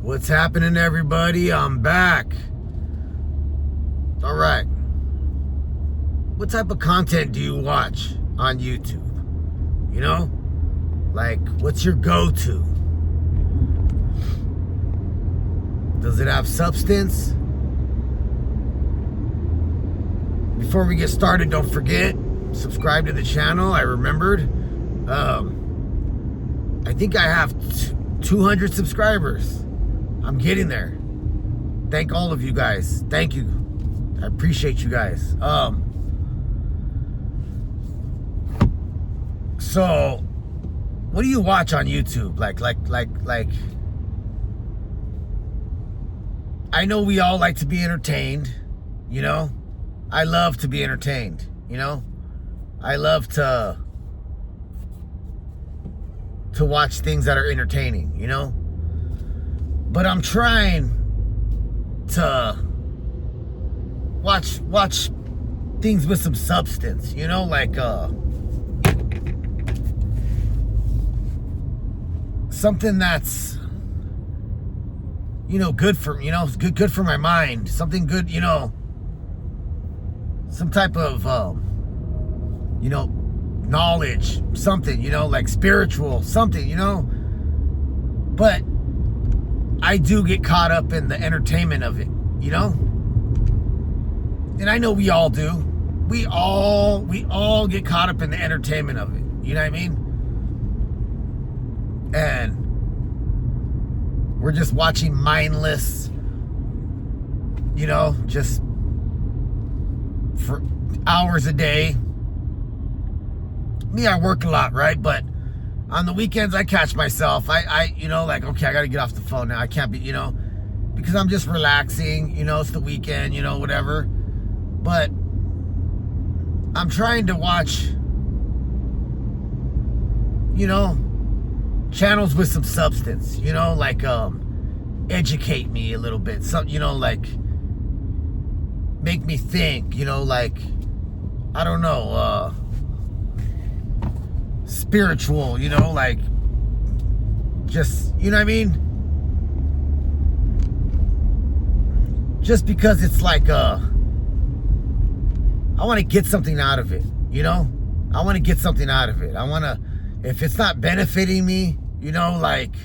What's happening, everybody? I'm back. All right. What type of content do you watch on YouTube? You know? Like, what's your go-to? Does it have substance? Before we get started, don't forget, subscribe to the channel. I remembered. I think I have 200 subscribers. I'm getting there. Thank all of you guys. Thank you. I appreciate you guys. So what do you watch on YouTube? Like I know we all like to be entertained, you know? I love to be entertained, you know? I love to watch things that are entertaining, you know? But I'm trying to watch things with some substance, you know, like something that's, you know, good for, you know, good for my mind, something good, you know, some type of you know, knowledge, something, you know, like spiritual, something, you know. But I do get caught up in the entertainment of it, you know? And I know we all do. We all get caught up in the entertainment of it. You know what I mean? And we're just watching mindless, you know, just for hours a day. Me, I work a lot, right? But on the weekends, I catch myself. I you know, like, okay, I got to get off the phone now. I can't be, you know, because I'm just relaxing. You know, it's the weekend, you know, whatever. But I'm trying to watch, you know, channels with some substance, you know, like educate me a little bit. Some, you know, like make me think, you know, like, I don't know, spiritual, you know, like, just, you know what I mean? Just because it's like, I want to get something out of it, you know? I want to get something out of it. I want to, if it's not benefiting me, you know, like,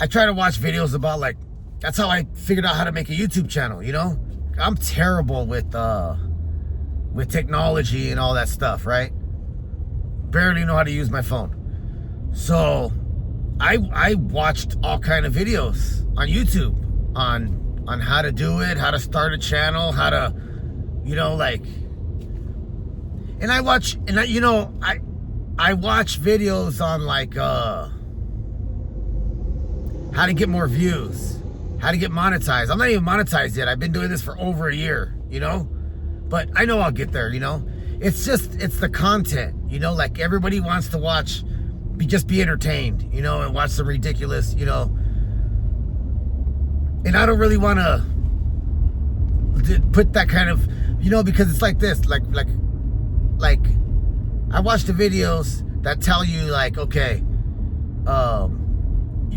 I try to watch videos about, like, that's how I figured out how to make a YouTube channel, you know? I'm terrible with technology and all that stuff, right? Barely know how to use my phone. So I watched all kind of videos on YouTube on how to do it, how to start a channel, how to, you know, like, and I watch, and you know, I watch videos on, like, how to get more views, how to get monetized. I'm not even monetized yet. I've been doing this for over a year, you know, but I know I'll get there, you know. It's just, it's the content, you know, like, everybody wants to watch, just be entertained, you know, and watch some ridiculous, you know. And I don't really want to put that kind of, you know, because it's like this, like I watch the videos that tell you, like, okay, you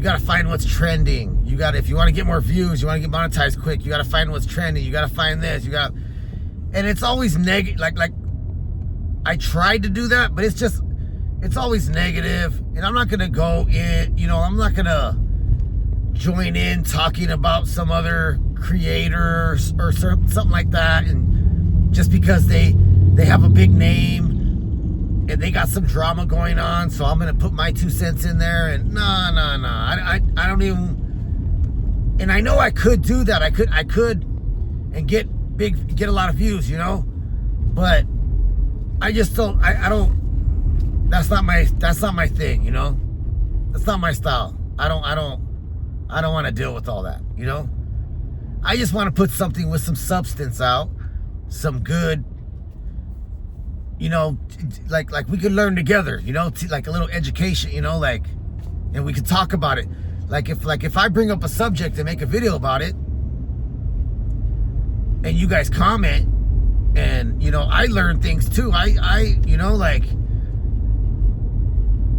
got to find what's trending. You got to, if you want to get more views, you want to get monetized quick, you got to find what's trending. You got to find this, and it's always negative. Like I tried to do that, but it's always negative. And I'm not going to go in, you know, I'm not going to join in talking about some other creator or something like that. And just because they have a big name and they got some drama going on, so I'm going to put my 2 cents in there. And no. I don't even, and I know I could do that. I could and get a lot of views, you know, but I just don't, I don't, that's not my thing, you know. That's not my style. I don't want to deal with all that, you know. I just want to put something with some substance out, some good, you know, like we could learn together, you know, like a little education, you know, like, and we could talk about it. Like if I bring up a subject and make a video about it, and you guys comment, and, you know, I learn things too. I you know, like,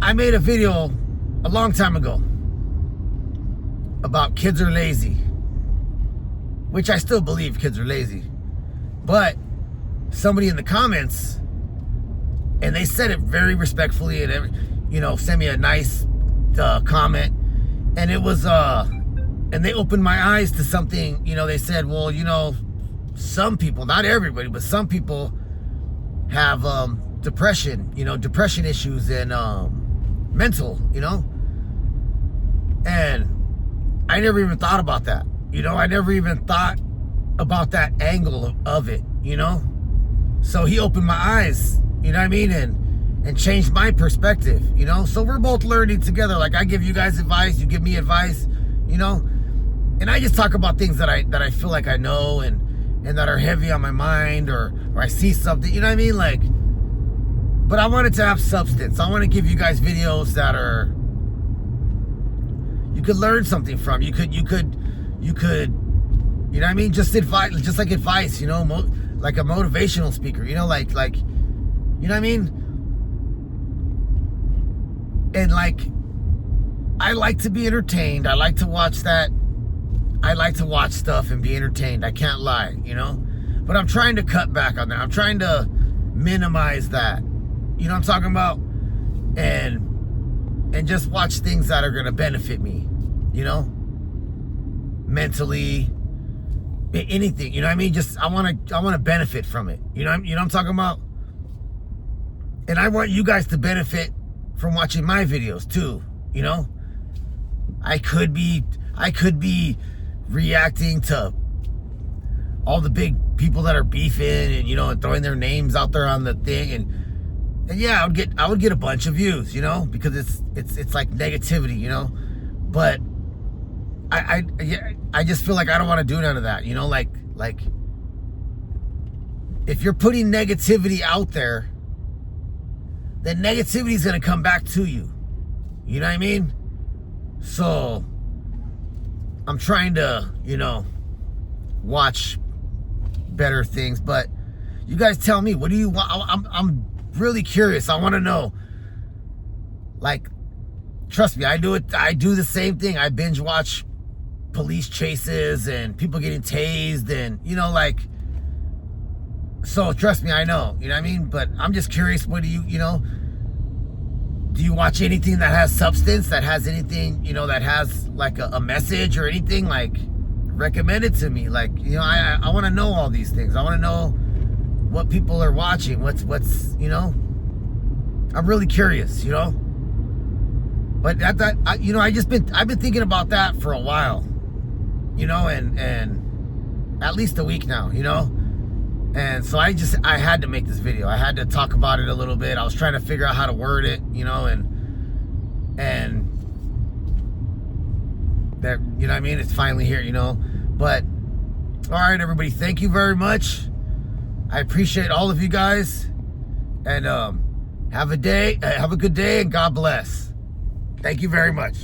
I made a video a long time ago about kids are lazy, which I still believe kids are lazy. But somebody in the comments, and they said it very respectfully, and sent me a nice comment, and it was and they opened my eyes to something. They said, well, some people, not everybody, but some people have depression, depression issues and mental, and I never even thought about that. I never even thought about that angle of it, so he opened my eyes, and changed my perspective, so we're both learning together. Like, I give you guys advice, you give me advice, and I just talk about things that I feel like I know and that are heavy on my mind, or I see something, like, but I want it to have substance. I want to give you guys videos that are, you could learn something from. You could, just advice, just like advice, like a motivational speaker, like, and like, I like to be entertained. I like to watch that. I like to watch stuff and be entertained. I can't lie, but I'm trying to cut back on that. I'm trying to minimize that. You know what I'm talking about? And just watch things that are going to benefit me, mentally, anything, just, I want to benefit from it. You know what I'm talking about? And I want you guys to benefit from watching my videos too, I could be reacting to all the big people that are beefing and, and throwing their names out there on the thing, and yeah, I would get a bunch of views, because it's like negativity, but I just feel like I don't want to do none of that, like if you're putting negativity out there, then negativity is going to come back to you. You know what I mean? So I'm trying to, watch better things, but you guys tell me, what do you want? I'm really curious. I want to know. Like, trust me, I do the same thing. I binge watch police chases and people getting tased and, so trust me, I know, you know what I mean? But I'm just curious, what do you, do you watch anything that has substance, that has anything, that has like a message or anything? Like, recommend it to me. Like, I want to know all these things. I want to know what people are watching. What's, I'm really curious, But I've been thinking about that for a while, and at least a week now, And so I had to make this video. I had to talk about it a little bit. I was trying to figure out how to word it, and that, what I mean? It's finally here, But, all right, everybody, thank you very much. I appreciate all of you guys. And have a good day, and God bless. Thank you very much.